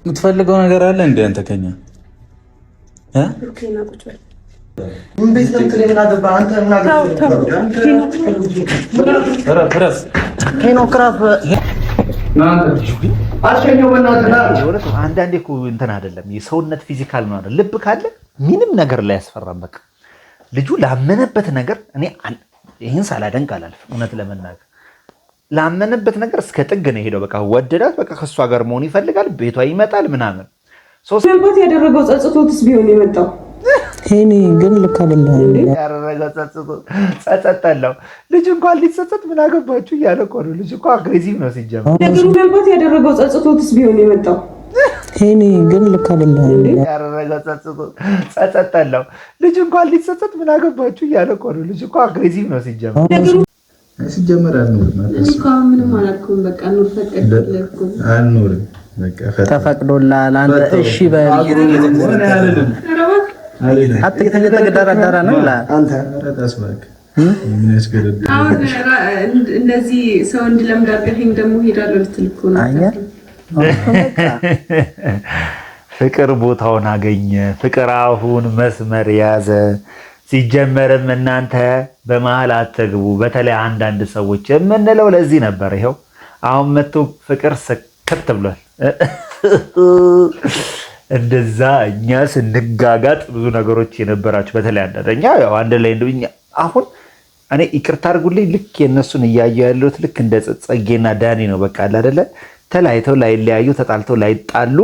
የምትፈልገው ነገር አለ እንዴ አንተ ከኛ አንዳንዴ እኮ እንትን አይደለም የሰውነት ፊዚካል ነው አይደል? ልብ ካለ ምንም ነገር ላይ ያስፈራም። በቃ ልጁ ላመነበት ነገር እኔ ይሄን ሳላደንቅ አላልፍም። እውነት ለመናገር ላመነበት ነገር እስከ ጥግ ነው ሄደው። በቃ ወደዳት፣ በቃ ከሷ ጋር መሆን ይፈልጋል፣ ቤቷ ይመጣል ምናምን። ምናልባት ያደረገው ጸጽቶትስ ቢሆን የመጣው ሄኒ ግን ልክ አይደለም። ያደረገው ጸጸተለው ልጅ እንኳን ሊጸጸት ምን አገባችሁ እያለ እኮ ነው። ልጅ እኮ አግሬሲቭ ነው ሲጀምር። ምናልባት ያደረገው ጸጽቶትስ ቢሆን የመጣው ሄኒ ግን ልክ አይደለም። ያደረገው ጸጸተለው ልጅ እንኳን ሊጸጸት ምን አገባችሁ እያለ እኮ ነው። ልጅ እኮ አግሬሲቭ ነው ሲጀምር። ሲጀመር አልኖርም ምንም አላልኩም። በቃ ኑር ፈቀድኩ አልኖርም። በቃ ተፈቅዶላል። አንተ እሺ በል አትተገደራዳራ ነው አንተ ተስባክ ምን ያስገደድ አሁን እንደዚህ ሰው እንድለምድ አድርገኝ ደግሞ ሄዳለሁ ልትል እኮ ነው። ፍቅር ቦታውን አገኘ። ፍቅር አሁን መስመር ያዘ። ሲጀመርም እናንተ በመሃል አትግቡ። በተለይ አንዳንድ ሰዎች የምንለው ለዚህ ነበር። ይሄው አሁን መጥቶ ፍቅር ስክት ብሏል። እንደዛ እኛ ስንጋጋጥ ብዙ ነገሮች የነበራችሁ በተለይ አንደኛ ያው አንድ ላይ እንደኛ አሁን እኔ ይቅርታ አድርጉልኝ ልክ የነሱን እያየሁ ያለሁት ልክ እንደ ጸጌና ዳኒ ነው። በቃ አለ አይደለ ተለያይተው ላይለያዩ ተጣልተው ላይጣሉ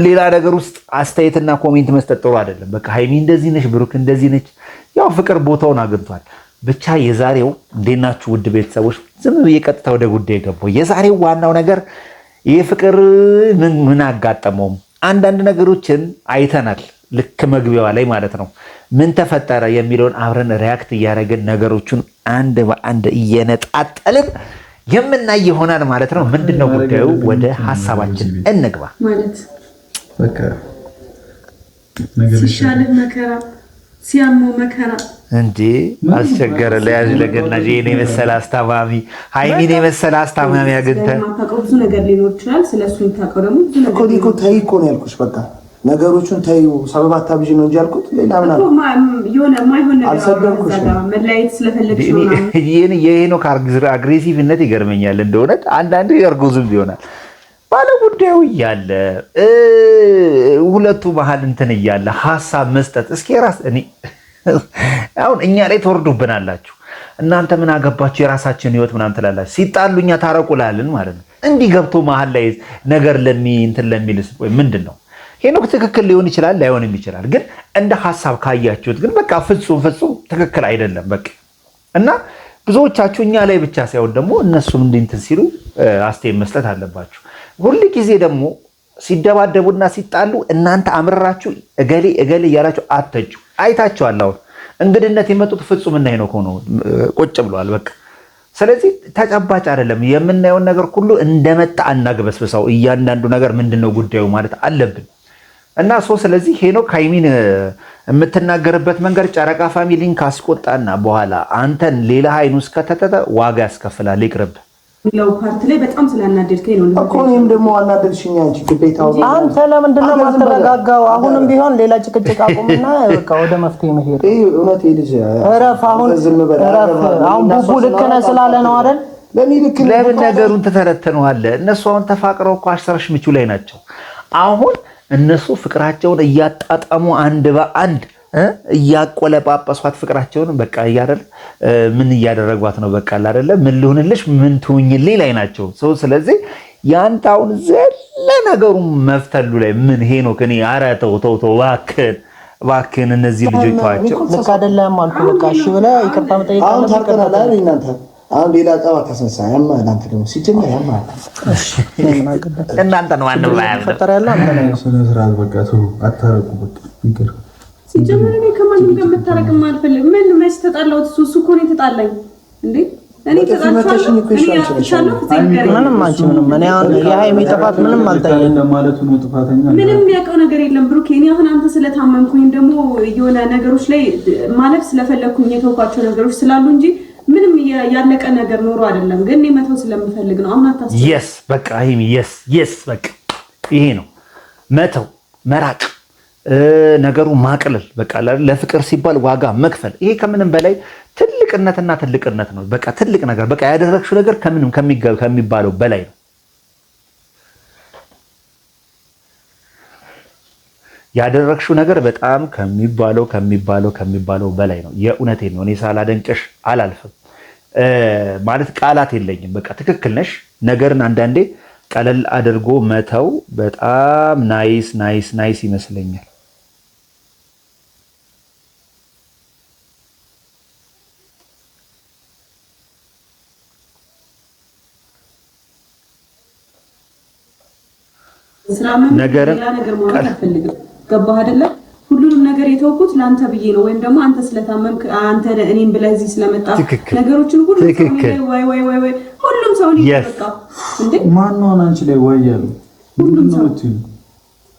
ሌላ ነገር ውስጥ አስተያየትና ኮሜንት መስጠት ጥሩ አይደለም። በቃ ሃይሚ እንደዚህ ነች፣ ብሩክ እንደዚህ ነች። ያው ፍቅር ቦታውን አግኝቷል። ብቻ የዛሬው እንዴት ናችሁ ውድ ቤተሰቦች? ዝም ብዬ ቀጥታ ወደ ጉዳይ ገባሁ። የዛሬው ዋናው ነገር ይህ ፍቅር ምን አጋጠመውም አንዳንድ ነገሮችን አይተናል። ልክ መግቢያዋ ላይ ማለት ነው ምን ተፈጠረ የሚለውን አብረን ሪያክት እያደረግን ነገሮቹን አንድ በአንድ እየነጣጠልን የምናይ ይሆናል ማለት ነው። ምንድነው ጉዳዩ? ወደ ሐሳባችን እንግባ። ማለት በቃ ሲሻልህ መከራ ሲያመው መከራ እንዴ አስቸገረ። ለያዥ ለገናጅ የኔ መሰለ አስታማሚ ሃይሚኔ መሰለ አስታማሚ አግኝተህ ማታውቀው ብዙ ነገር ሊኖር ይችላል። ስለሱ የምታውቀው ደግሞ ብዙ ነገር እኮ ተይ እኮ ነው ያልኩሽ። በቃ ነገሮቹን ተይው። ሰበብ አታብዢ ነው እንጂ ያልኩት ሌላ ምናምን የሆነ የማይሆን ነገር መለያየት ስለፈለግሽ ነው። የሄኖክ አግሬሲቭነት ይገርመኛል። እንደሆነ አንዳንዴ እርጉዝም ይሆናል ባለ ጉዳዩ እያለ ሁለቱ መሀል እንትን እያለ ሀሳብ መስጠት እስኪ ራስ እኔ አሁን እኛ ላይ ትወርዱብናላችሁ። እናንተ ምን አገባችሁ የራሳችን ህይወት ምናምን ትላላችሁ። ሲጣሉ እኛ ታረቁላልን ማለት ነው። እንዲህ ገብቶ መሀል ላይ ነገር እንትን ለሚልስ ወይ ምንድን ነው? ሄኖክ ትክክል ሊሆን ይችላል ላይሆንም ይችላል። ግን እንደ ሀሳብ ካያችሁት ግን በቃ ፍጹም ትክክል አይደለም። በቃ እና ብዙዎቻችሁ እኛ ላይ ብቻ ሳይሆን ደግሞ እነሱም እንትን ሲሉ አስተያየት መስጠት አለባችሁ። ሁሉ ጊዜ ደግሞ ሲደባደቡና ሲጣሉ እናንተ አምራችሁ እገሌ እያላችሁ አትተጁ። አይታችኋል። አሁን እንግድነት የመጡት ፍጹምና ሄኖክ ሆነው ቁጭ ብለዋል። በቃ ስለዚህ ተጨባጭ አይደለም የምናየውን ነገር ሁሉ እንደመጣ አናግበስብሰው። እያንዳንዱ ነገር ምንድነው ጉዳዩ ማለት አለብን እና ስለዚህ ሄኖክ ሃይሚን የምትናገርበት መንገድ ጨረቃ ፋሚሊን ካስቆጣና በኋላ አንተን ሌላ ሃይኑ እስከተተተ ዋጋ ያስከፍላል። ይቅርብ ለው ፓርት ላይ በጣም ስላናደድከኝ ነው እኮ እኔም ደግሞ አናደድሽኝ። አንቺ ግዴታው አንተ ለምንድን ነው የማትረጋጋው? አሁንም ቢሆን ሌላ ጭቅጭቅ አቁምና በቃ ወደ መፍትሄ መሄድ። እውነት ልጅ እረፍ። አሁን ቡቡ ልክ ነህ ስላለ ነው አይደል? ለምን ነገሩን ተተረተነዋለህ? እነሱ አሁን ተፋቅረው እኮ አሽራሽ ምቹ ላይ ናቸው። አሁን እነሱ ፍቅራቸውን እያጣጣሙ አንድ በአንድ እያቆለጳጳሷት ፍቅራቸውን በቃ እያደረ ምን እያደረጓት ነው? በቃ አይደለ ምን ልሁንልሽ ምን ትሁኝልኝ ላይ ናቸው። ስለዚህ ያንታውን ዘለ ነገሩ መፍተሉ ላይ ምን ሄኖክ እኔ ኧረ ተው እባክህን እነዚህ ልጆች ተዋቸው። ልክ አይደለም አልኩ። በቃ እሺ ብለህ ይቅርታ መጠየቅ አሁን ታርቀናል አይደል? እናንተ አሁን ሌላ ጸባ ተሰንሳ ያማ እናንተ ደግሞ ሲጀመር ያማ እሺ እናንተ ነው አንተ ባያም ፈጠረ ያለ አንተ ነው ስነስርዓት በቃ ተው አታረቁ። በቃ ይቅር ሲጀመር እኔ ከማንም ጋር መታረቅም አልፈልግም። ምን መች ተጣላሁት? እሱ እኮ ነው የተጣላኝ እንዴ? እኔ ተጣልቻለሁ። ምንም አንቺ ምንም እኔ አሁን የሃይሚ ጥፋት ምንም አልታየኝም ማለት ነው። ጥፋተኛ ምንም የሚያውቀው ነገር የለም ብሩክ። እኔ አሁን አንተ ስለታመምኩኝ ደግሞ የሆነ ነገሮች ላይ ማለፍ ስለፈለኩኝ የተውኳቸው ነገሮች ስላሉ እንጂ ምንም ያለቀ ነገር ኖሮ አይደለም፣ ግን እኔ መተው ስለምፈልግ ነው። አሁን አታስብ። የስ በቃ የስ በቃ ይሄ ነው መተው፣ መራቅ፣ ነገሩ ማቅለል፣ በቃ ለፍቅር ሲባል ዋጋ መክፈል። ይሄ ከምንም በላይ ትልቅነትና ትልቅነት ነው። በቃ ትልቅ ነገር በቃ ያደረግሽው ነገር ከምንም ከሚባለው በላይ ነው። ያደረግሽው ነገር በጣም ከሚባለው በላይ ነው። የእውነቴን ነው። እኔ ሳላደንቅሽ አላልፍም። ማለት ቃላት የለኝም። በቃ ትክክል ነሽ። ነገርን አንዳንዴ ቀለል አድርጎ መተው በጣም ናይስ ይመስለኛል። ነገርን ገባህ አይደለ? ሁሉንም ነገር የተወኩት ለአንተ ብዬ ነው፣ ወይም ደግሞ አንተ ስለታመምክ አንተ እኔም ብለህ እዚህ ስለመጣ ነገሮችን ሁሉ ወይ ሁሉም ሰው ይፈቃ እንዴ? ማን ነው አንቺ ላይ ወይ ያለው?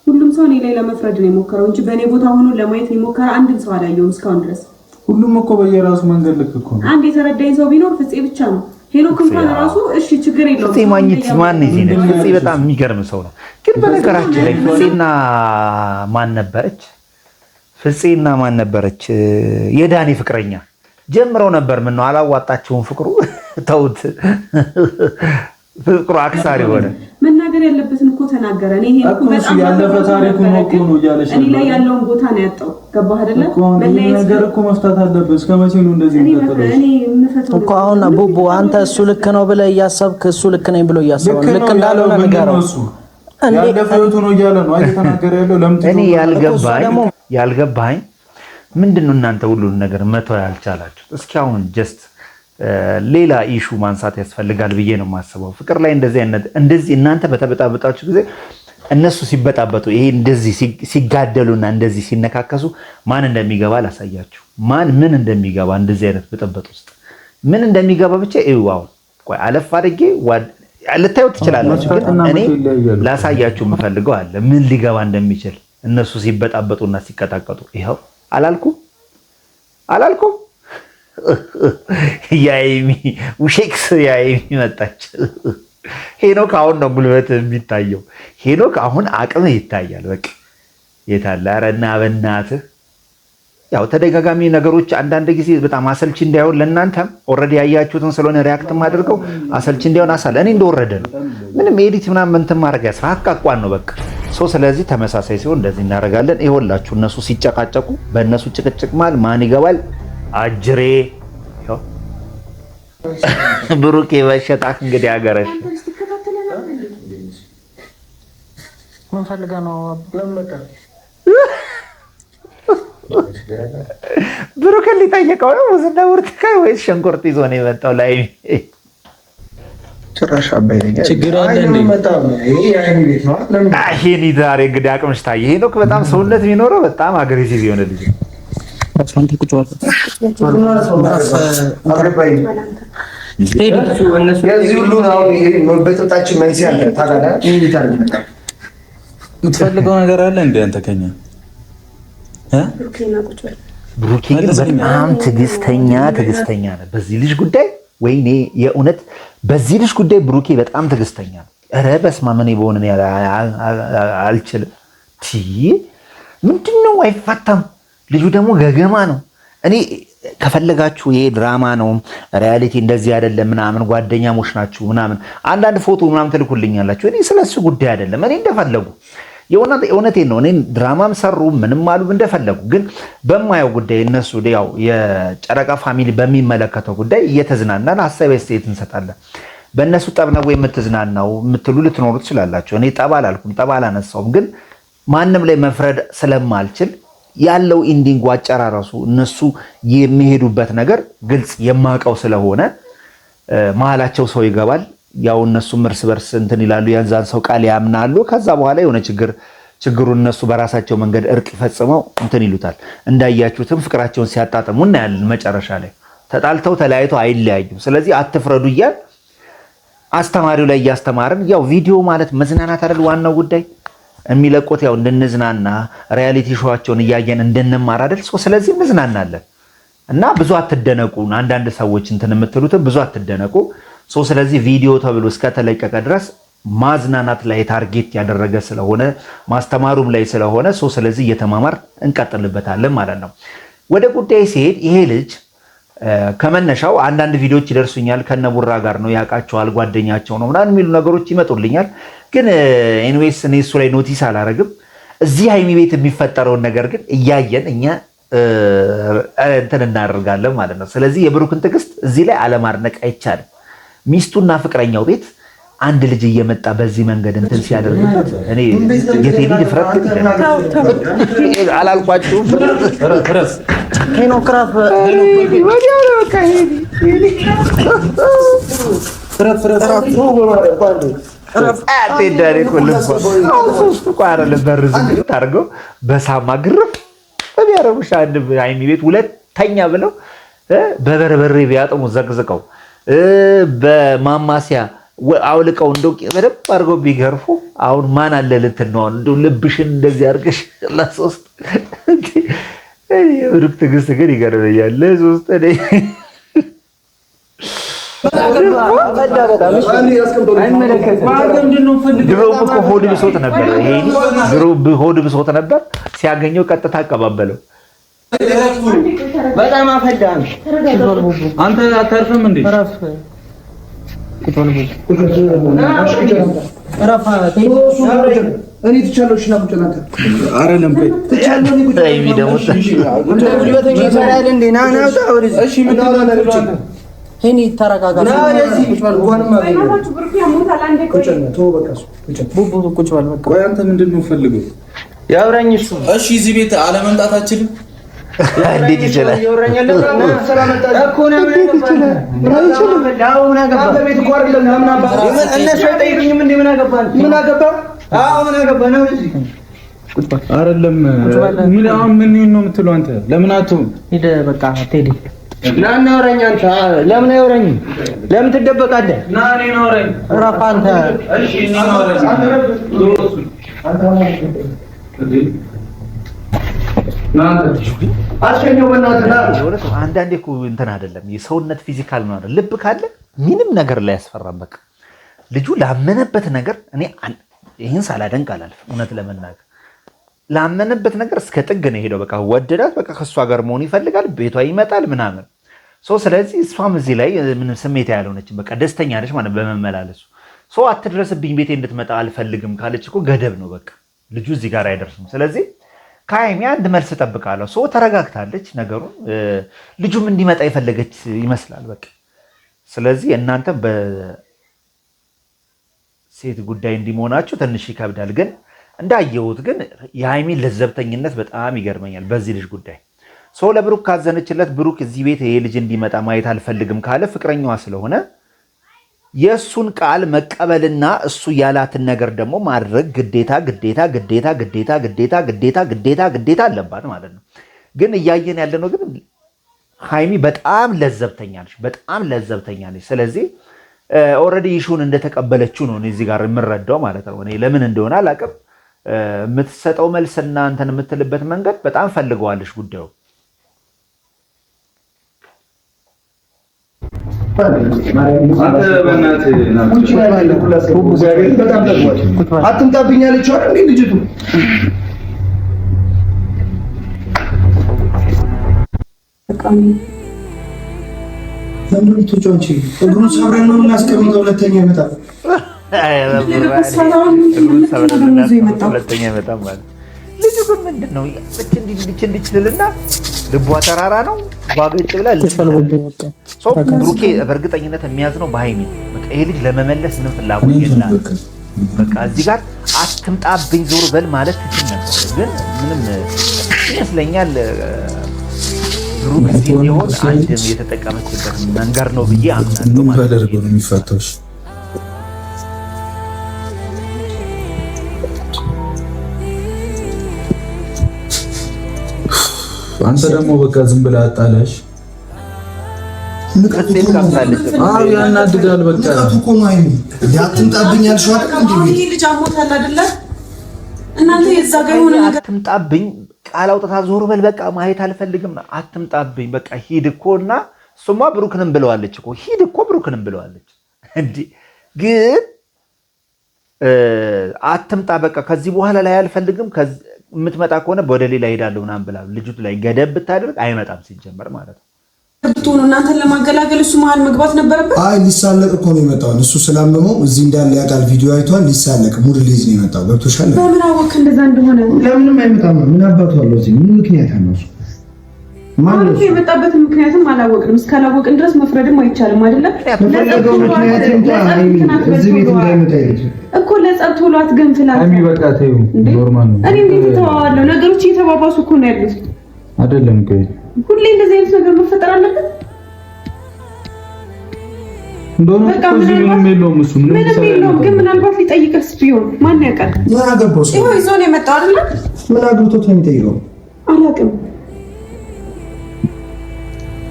ሁሉም ሰው እኔ ላይ ለመፍረድ ነው የሞከረው እንጂ በእኔ ቦታ ሆኖ ለማየት የሞከረ አንድም ሰው አላየሁም እስካሁን ድረስ። ሁሉም እኮ በየራሱ መንገድ ልክ እኮ ነው። አንድ የተረዳኝ ሰው ቢኖር ፍፄ ብቻ ነው። ሄኖክ እንኳን ራሱ እሺ ችግር የለውም። ፍፄ ማግኘት ማን ነው? ፍፄ በጣም የሚገርም ሰው ነው። ግን በነገራችን ላይ ፍፄና ማን ነበረች? የዳኒ ፍቅረኛ ጀምረው ነበር። ምን ነው አላዋጣችሁም? ፍቅሩ ተውት። ፍቅሩ አክሳሪ ሆነ። መናገር ያለበትን እኮ ተናገረ። እኔ ይሄን እኮ በጣም ያለፈ ታሪክ ነው እኮ ነው ያለሽ። እኔ ላይ ያለውን ቦታ ነው ያጣው። ገባህ አይደለ? ነገር እኮ መፍታት አለበት። እስከመቼ ነው እንደዚህ የሚቀጥለው? እኔ የምፈታው እኮ አሁን ቡቡ አንተ እሱ ልክ ነው ብለህ እያሰብክ እሱ ልክ ነኝ ብሎ እያሰበ ልክ እንዳልሆነ ንገረው። ያለፈ ህይወቱ ነው እያለ ነው እየተናገረ ያለው። ለምን እኔ ያልገባኝ ምንድነው እናንተ ሁሉን ነገር መተው ያልቻላችሁት? እስኪ አሁን ጀስት ሌላ ኢሹ ማንሳት ያስፈልጋል ብዬ ነው የማስበው። ፍቅር ላይ እንደዚህ እናንተ በተበጣበጣችሁ ጊዜ እነሱ ሲበጣበጡ ይሄ እንደዚህ ሲጋደሉና እንደዚህ ሲነካከሱ ማን እንደሚገባ ላሳያችሁ። ምን እንደሚገባ እንደዚህ አይነት ብጥብጥ ውስጥ ምን እንደሚገባ ብቻ ይዋው። ቆይ አለፍ አድርጌ ልታዩት ትችላላችሁ፣ ግን እኔ ላሳያችሁ የምፈልገው አለ ምን ሊገባ እንደሚችል እነሱ ሲበጣበጡና ሲቀጣቀጡ። ይኸው አላልኩም ያይሚ ውሼክስ ያይሚ መጣች። ሄኖክ አሁን ነው ጉልበት የሚታየው። ሄኖክ አሁን አቅም ይታያል። በቃ የታለ? ኧረ እና በእናትህ ያው ተደጋጋሚ ነገሮች አንዳንድ ጊዜ በጣም አሰልቺ እንዳይሆን ለእናንተም ኦልሬዲ ያያችሁትን ስለሆነ ሪያክት ማድርገው አሰልቺ እንዳይሆን እኔ እንደወረደ ነው። ምንም ኤዲት ምናምን እንትን ማድረግ አቃቋን ነው በቃ ስለዚህ ተመሳሳይ ሲሆን እንደዚህ እናደርጋለን። ይኸውላችሁ እነሱ ሲጨቃጨቁ በእነሱ ጭቅጭቅ ማል ማን ይገባል? አጅሬ ብሩኬ በሸጣክ እንግዲህ አገረሽ ምን ፈልገህ ነው? ብሩኬን ሊጠየቀው ነው ሙዝና ብርቱካን ወይስ ሸንኮርት ይዞ ነው የመጣው? ላይ ጭራሽ አባይ ነገር ችግር አለ እንዴ? ይሄን ዛሬ እንግዲህ አቅምሽ ታየ። ሄኖክ በጣም ሰውነት የሚኖረው በጣም አግሬሲቭ የሆነ ልጅ ነው። የምትፈልገው ነገር አለ እንዴ አንተ ከኛ? ብሩኬ ግን በጣም ትዕግስተኛ ነው በዚህ ልጅ ጉዳይ። ወይኔ የእውነት በዚህ ልጅ ጉዳይ ብሩኬ በጣም ትዕግስተኛ ነው። ኧረ በስመ አብ እኔ በሆነ አልችልም። ምንድነው አይፋታም። ልጁ ደግሞ ገገማ ነው። እኔ ከፈለጋችሁ ይሄ ድራማ ነው ሪያሊቲ እንደዚህ አይደለም ምናምን ጓደኛሞች ናችሁ ምናምን አንዳንድ ፎቶ ምናምን ትልኩልኛላችሁ። እኔ ስለሱ ጉዳይ አይደለም። እኔ እንደፈለጉ የእውነቴን ነው። እኔ ድራማም ሰሩ ምንም አሉ እንደፈለጉ፣ ግን በማየው ጉዳይ እነሱ ያው የጨረቃ ፋሚሊ በሚመለከተው ጉዳይ እየተዝናናን ሀሳብ አስተያየት እንሰጣለን። በእነሱ ጠብ ነው የምትዝናናው የምትሉ ልትኖሩ ትችላላችሁ። እኔ ጠብ አላልኩም፣ ጠብ አላነሳውም። ግን ማንም ላይ መፍረድ ስለማልችል ያለው ኢንዲንግ አጨራረሱ እነሱ የሚሄዱበት ነገር ግልጽ የማውቀው ስለሆነ መሀላቸው ሰው ይገባል። ያው እነሱም እርስ በርስ እንትን ይላሉ፣ የዛን ሰው ቃል ያምናሉ። ከዛ በኋላ የሆነ ችግሩን እነሱ በራሳቸው መንገድ እርቅ ፈጽመው እንትን ይሉታል። እንዳያችሁትም ፍቅራቸውን ሲያጣጥሙ እናያለን። መጨረሻ ላይ ተጣልተው ተለያይተው አይለያዩም። ስለዚህ አትፍረዱ እያል አስተማሪው ላይ እያስተማርን ያው ቪዲዮ ማለት መዝናናት አይደል ዋናው ጉዳይ የሚለቁት ያው እንድንዝናና ሪያሊቲ ሾዋቸውን እያየን እንድንማር አይደል? ስለዚህ እንዝናናለን። እና ብዙ አትደነቁ። አንዳንድ ሰዎች እንትን የምትሉትን ብዙ አትደነቁ። ስለዚህ ቪዲዮ ተብሎ እስከተለቀቀ ድረስ ማዝናናት ላይ ታርጌት ያደረገ ስለሆነ ማስተማሩም ላይ ስለሆነ ስለዚህ እየተማማር እንቀጥልበታለን ማለት ነው። ወደ ጉዳይ ሲሄድ ይሄ ልጅ ከመነሻው አንዳንድ ቪዲዮዎች ይደርሱኛል። ከነቡራ ጋር ነው ያውቃቸዋል፣ ጓደኛቸው ነው ምናምን የሚሉ ነገሮች ይመጡልኛል። ግን ኤኒዌይስ እኔ እሱ ላይ ኖቲስ አላረግም። እዚህ ሀይሚ ቤት የሚፈጠረውን ነገር ግን እያየን እኛ እንትን እናደርጋለን ማለት ነው። ስለዚህ የብሩክን ትዕግስት እዚህ ላይ አለማድነቅ አይቻልም። ሚስቱና ፍቅረኛው ቤት አንድ ልጅ እየመጣ በዚህ መንገድ እንትን ሲያደርግበት እኔ የቴዲ ድፍረት አላልኳችሁም? አድርገው በሳማ ግርፍ ቢያረጉሽ አንድ ሀይሚ ቤት ሁለተኛ ብለው በበርበሬ ቢያጥሙ ዘቅዝቀው በማማሲያ አውልቀው እንደው በደንብ አድርገው ቢገርፉ አሁን ማን አለ ልትል ነው? እንደው ልብሽን እንደዚህ አድርገሽ ለሶስት ብሩክ ትዕግስት ግን ይገርመኛል። ለሶስት ድሮም እኮ ሆድ ብሶት ነበር። ይሄ ሆድ ብሶት ነበር። ሲያገኘው ቀጥታ አቀባበለው። በጣም አፈዳን አንተ አታርፍም እንዴ? እኔ ትቻለሁ። እሺ ናቁጭ ናተ አይደለም ቆይ ትቻለሁ። እኔ ቆይ ደግሞ እሺ ምን ታደርጋለህ? እኔ ተረጋጋ። ቆይ አንተ ምንድን ነው ፈልገው? ያውራኝ እሱ። እሺ እዚህ ቤት አለመምጣት አትችልም? እንዴት ይችላል? አይደለም ምን አሁን ምን ነው የምትለው አንተ? ለምን አትሆን? ሂድ በቃ ቴዲ ና እናውራኝ። አንተ ለምን አይወራኝም? ለምን ትደበቃለህ? ና እኔ እናውራኝ። እረፍ አንተ። እሺ እኔ እናውራኝ። አንዳንዴ እኮ እንትን አይደለም የሰውነት ፊዚካል ነው አይደል? ልብ ካለ ምንም ነገር ላይ ያስፈራም። በቃ ልጁ ላመነበት ነገር እኔ ይህን ሳላደንቅ አላልፍም። እውነት ለመናገር ላመነበት ነገር እስከ ጥግ ነው ሄደው። በቃ ወደዳት፣ በቃ ከእሷ ጋር መሆን ይፈልጋል፣ ቤቷ ይመጣል ምናምን። ስለዚህ እሷም እዚህ ላይ ምንም ስሜት ያልሆነችም በቃ ደስተኛ ነች ማለት በመመላለሱ። አትድረስብኝ ቤቴ እንድትመጣ አልፈልግም ካለች እኮ ገደብ ነው በቃ ልጁ እዚህ ጋር አይደርስም። ስለዚህ ከሀይሚ አንድ መልስ እጠብቃለሁ። ተረጋግታለች ነገሩን ልጁም እንዲመጣ የፈለገች ይመስላል በቃ። ስለዚህ እናንተ በሴት ጉዳይ እንዲመሆናችሁ ትንሽ ይከብዳል። ግን እንዳየሁት ግን የሀይሚን ለዘብተኝነት በጣም ይገርመኛል በዚህ ልጅ ጉዳይ። ለብሩክ ካዘነችለት ብሩክ እዚህ ቤት ይሄ ልጅ እንዲመጣ ማየት አልፈልግም ካለ ፍቅረኛዋ ስለሆነ የእሱን ቃል መቀበልና እሱ ያላትን ነገር ደግሞ ማድረግ ግዴታ አለባት ማለት ነው። ግን እያየን ያለ ነው ግን ሀይሚ በጣም ለዘብተኛለች። ስለዚህ ኦልሬዲ ኢሹን እንደተቀበለችው ነው እዚህ ጋር የምረዳው ማለት ነው። እኔ ለምን እንደሆነ አላውቅም። የምትሰጠው መልስና እንትን የምትልበት መንገድ በጣም ፈልገዋለች ጉዳዩ። አትምጣብኝ አለችው አይደል ልጅቱ? እግሩን ሰብረን ነው እናስቀምጠው። ሁለተኛ ይመጣል። ልጁ ግን ምንድን ነው እንዲችልና ልቧ ተራራ ነው ባገጭ ብላ ብሩኬ በእርግጠኝነት የሚያዝነው በሀይሚ ይሄ ልጅ ለመመለስ ምንም ፍላጎት የለም። በቃ እዚህ ጋር አትምጣብኝ ዞር በል ማለት ትችል ነበር። ግን ምንም ይመስለኛል ብሩክ እዚህ ሊሆን አንድ የተጠቀመችበት መንገድ ነው ብዬ አምናለሁ ማለት ነው። አንተ ደግሞ በቃ ዝም ብለህ አጣላሽ። አዎ ያናድዳል። በቃ እኮ ነው አይኔ ያትምጣብኝ ያልሽው አይደል እንዴ? ልጅ አሞታል አይደለ? እናንተ የዛ ጋር የሆነ ነገር አትምጣብኝ ቃል አውጥታ ዞር በል በቃ ማየት አልፈልግም አትምጣብኝ በቃ ሂድ እኮና እሱማ ብሩክንም ብለዋለች እኮ ሂድ እኮ ብሩክንም ብለዋለች እንዴ ግን አትምጣ በቃ ከዚህ በኋላ ላይ አልፈልግም የምትመጣ ከሆነ ወደ ሌላ ሄዳለሁ ምናምን ብላ ልጅቱ ላይ ገደብ ብታደርግ አይመጣም ሲጀመር ማለት ነው ብትሆኑ እናንተን ለማገላገል እሱ መሀል መግባት ነበረበት አይ ሊሳለቅ እኮ ነው የመጣው እሱ ስላመመው እዚህ እንዳለ ያውቃል ቪዲዮ አይቷል ሊሳለቅ ሙድ ሊይዝ ነው የመጣው ገብቶሻል በምን አወቅ እንደዛ እንደሆነ ለምንም አይመጣም ምን አባቱ አለው እዚህ ምን ምክንያት አለው እሱ ማለት የመጣበትን ምክንያትም አላወቅንም እስካላወቅን ድረስ መፍረድም አይቻልም አይደለ ለፈለገው ምክንያት እንኳን እዚህ ቤት እንዳይመጣ ይልኝ እኮ ለጸብ ቶሎ አትገንፍላት የሚበቃተው ኖርማል ነው እኔ እንዴት ተዋዋለሁ ነገሮች እየተባባሱ እኮ ነው ያሉት አይደለም ቆይ ሁሌ እንደዚህ አይነት ነገር መፈጠር አለበት እንደሆነ ምንም የለውም እሱ ምንም የለውም ግን ምናልባት ሊጠይቅስ ቢሆን ማን ያውቃል ምን አገባው ሰው ይዞ ነው የመጣው አይደለ ምን አግብቶት ነው የሚጠይቀው አላውቅም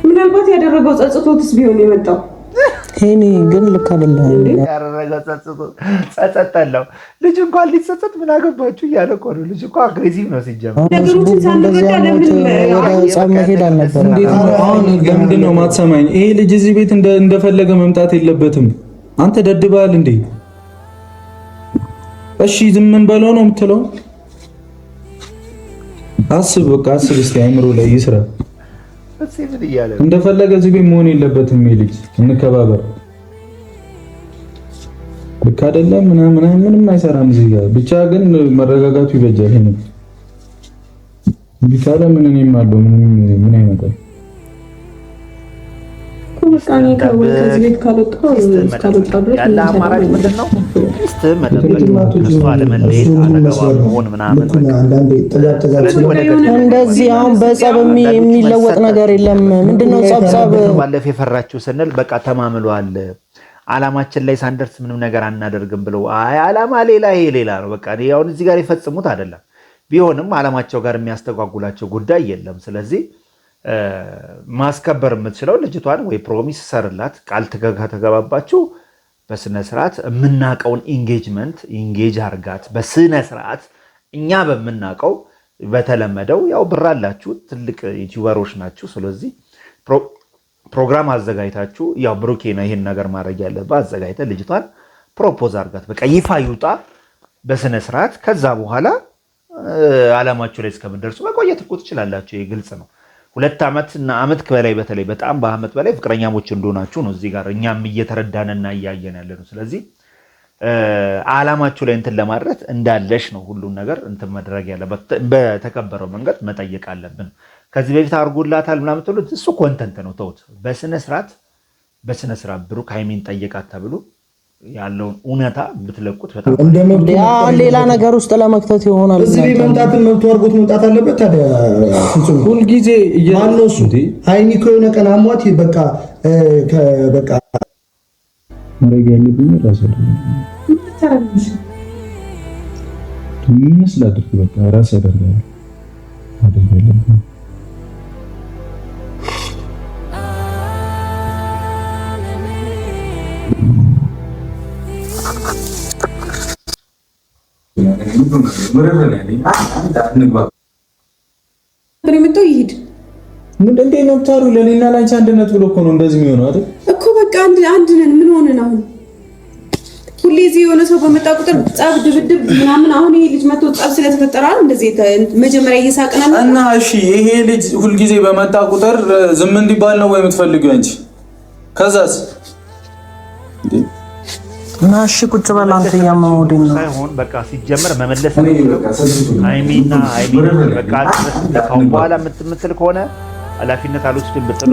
ምናልባት ያደረገው ጸጽቶትስ ቢሆን የመጣው ሄኒ ግን ልክ አይደለም ያደረገው ጸጸተለው ልጅ እንኳን ሊጸጸት ምን አገባችሁ እያለ እኮ ነው ልጅ እኮ አግሬሲቭ ነው ሲጀምር ነገሮችን ሳንረዳ ለምን ጻም መሄድ አልነበረ አሁን ለምንድን ነው ማትሰማኝ ይሄ ልጅ እዚህ ቤት እንደፈለገ መምጣት የለበትም አንተ ደድባል እንዴ እሺ ዝም ምን በለው ነው የምትለው አስብ በቃ አስብ እስቲ አይምሮ ላይ ይስራ እንደፈለገ እዚህ ቤት መሆን የለበትም ይልጅ እንከባበር ልክ አይደለም ምንም አይሰራም እዚህ ጋር ብቻ ግን መረጋጋቱ ይበጃል ይሄን ቢካለ ምን እኔም አለው ምን አይመጣም ኮምስታኔ ከዚህ ቤት ካልወጣሁ ያለ አማራጭ ምንድነው እስቲ መደበቅ እሱ አለመለየት አለገባው ሆነ ምናምን እንደዚህ አሁን በጸብ የሚለወጥ ነገር የለም ምንድነው ጸብጸብ ባለፈ የፈራችሁ ስንል በቃ ተማምሏል አላማችን ላይ ሳንደርስ ምንም ነገር አናደርግም ብለው አይ አላማ ሌላ ይሄ ሌላ ነው በቃ ያው እዚህ ጋር ይፈጽሙት አይደለም ቢሆንም አላማቸው ጋር የሚያስተጓጉላቸው ጉዳይ የለም ስለዚህ ማስከበር የምትችለው ልጅቷን ወይ ፕሮሚስ ሰርላት ቃል ከተገባባችሁ በስነ ስርዓት የምናቀውን ኢንጌጅ አርጋት በስነ ስርዓት እኛ በመናቀው በተለመደው ያው ብራላችሁ ትልቅ ዩቲዩበሮች ናችሁ ስለዚህ ፕሮግራም አዘጋጅታችሁ ያው ብሩኬ ነው ይሄን ነገር ማድረግ ያለበት አዘጋጅተ ልጅቷን ፕሮፖዝ አርጋት በቃ ይፋ ይውጣ በስነ ስርዓት ከዛ በኋላ አላማችሁ ላይ እስከምትደርሱ መቆየት እኮ ትችላላችሁ ይሄ ግልጽ ነው 2 ዓመት እና ዓመት በላይ በተለይ በጣም በአመት በላይ ፍቅረኛሞች እንደሆናችሁ ነው እዚህ ጋር እኛም እየተረዳንና እያየን ያለነው ስለዚህ አላማችሁ ላይ እንትን ለማድረስ እንዳለሽ ነው ሁሉን ነገር እንትን መድረግ ያለበት በተከበረው መንገድ መጠየቅ አለብን ከዚህ በፊት አርጉላታል ምናምን ተብሎ እሱ ኮንተንት ነው ተውት በስነ ስርዓት ብሩክ ሃይሚን ጠየቃት ተብሎ ያለውን ኡነታ ብትለቁት በጣም ሌላ ነገር ውስጥ ለመክተት ይሆናል እዚህ ቤት መምጣትን መብቱ አርጎት መምጣት አለበት ታዲያ ሁሉ ጊዜ ማነው እሱ ሃይሚ ከሆነ ቀን አሟት በቃ ማረግ ያለብኝ ራስ ተረጋግሽ ምን ስላድርግ በቃ ራስ ያደርጋል አይደለም ብሬምንተው ይሄድ ምን እንዴ ነው ታሩ ለኔና ላንቺ አንድነት ብሎ እኮ ነው እንደዚህ የሚሆነው አይደል እኮ በቃ አንድ ነን ምን ሆነን አሁን ሁሌ እዚህ የሆነ ሰው በመጣ ቁጥር ጻብ ድብድብ ምናምን አሁን ይሄ ልጅ መጥቶ ጻብ ስለተፈጠረ እንደዚህ መጀመሪያ እየሳቀናል እና እሺ ይሄ ልጅ ሁሉ ጊዜ በመጣ ቁጥር ዝም እንዲባል ነው ወይ የምትፈልጊው አንቺ ከዛስ ናሽ ቁጭ በል አንተ ያማውዲን ነው ሳይሆን በቃ ሲጀመር መመለስ ነው ሃይሚና በቃ ካሁን በኋላ የምትምትል ከሆነ ኃላፊነት አልወስድም ብትሉ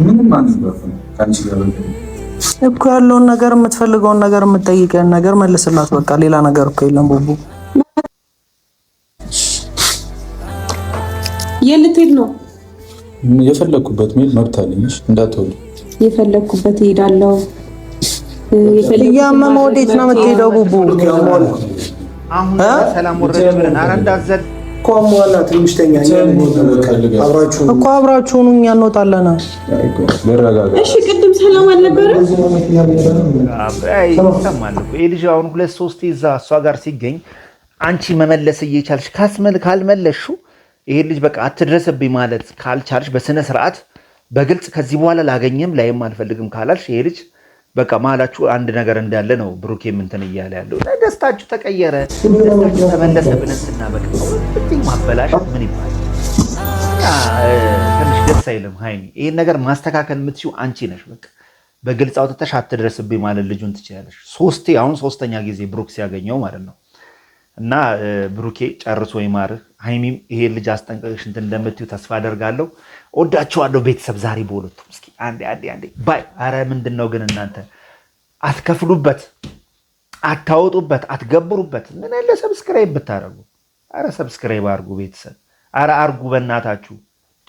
ምንም አንስበፍም ካንቺ ጋር እኮ ያለውን ነገር የምትፈልገውን ነገር የምትጠይቀን ነገር መልስላት በቃ ሌላ ነገር እኮ የለም ቡቡ የልትሄድ ነው የፈለኩበት ምን መብት አለኝሽ እንዳትወል የፈለኩበት እሄዳለሁ ያማ ወዴት ነው የምትሄደው ቡቡ አሁን ሰላም ወረደ ብለን አራንዳዘል ቆሟላ ትንሽ ተኛ አብራችሁን እኛ እንወጣለን እሺ ቅድም ሰላም አልነበረ አይ ሰማል እኮ ልጅ አሁን 2-3 ይዛ እሷ ጋር ሲገኝ አንቺ መመለስ እየቻልሽ ካልመለሹ ይሄ ልጅ በቃ አትድረስብኝ ማለት ካልቻልሽ በስነ ስርዓት በግልጽ ከዚህ በኋላ ላገኘም ላይም አልፈልግም ካላልሽ ይሄ ልጅ በቃ ማላችሁ አንድ ነገር እንዳለ ነው ብሩኬ እንትን እያለ ያለው። ደስታችሁ ተቀየረ፣ ደስታችሁ ተመለሰ ብለን ስናበቅ ማበላሸት ምን ይባላል? ትንሽ ደስ አይልም ሃይሚ። ይሄን ነገር ማስተካከል የምትችይው አንቺ ነሽ። በቃ በግልጽ አውጥተሽ አትድረስብኝ ማለት ልጁን ትችላለሽ። አሁን ሶስተኛ ጊዜ ብሩክ ሲያገኘው ማለት ነው። እና ብሩኬ ጨርሶ ይማርህ። ሃይሚም ይሄ ልጅ አስጠንቀቅሽ እንትን እንደምትዩ ተስፋ አደርጋለሁ። ወዳችኋለሁ ቤተሰብ። ዛሬ በሁለቱም እስኪ አንዴ ባይ። አረ ምንድን ነው ግን እናንተ አትከፍሉበት፣ አታወጡበት፣ አትገብሩበት። ምን ያለ ሰብስክራይብ ብታደርጉ። አረ ሰብስክራይብ አርጉ ቤተሰብ። አረ አርጉ በእናታችሁ።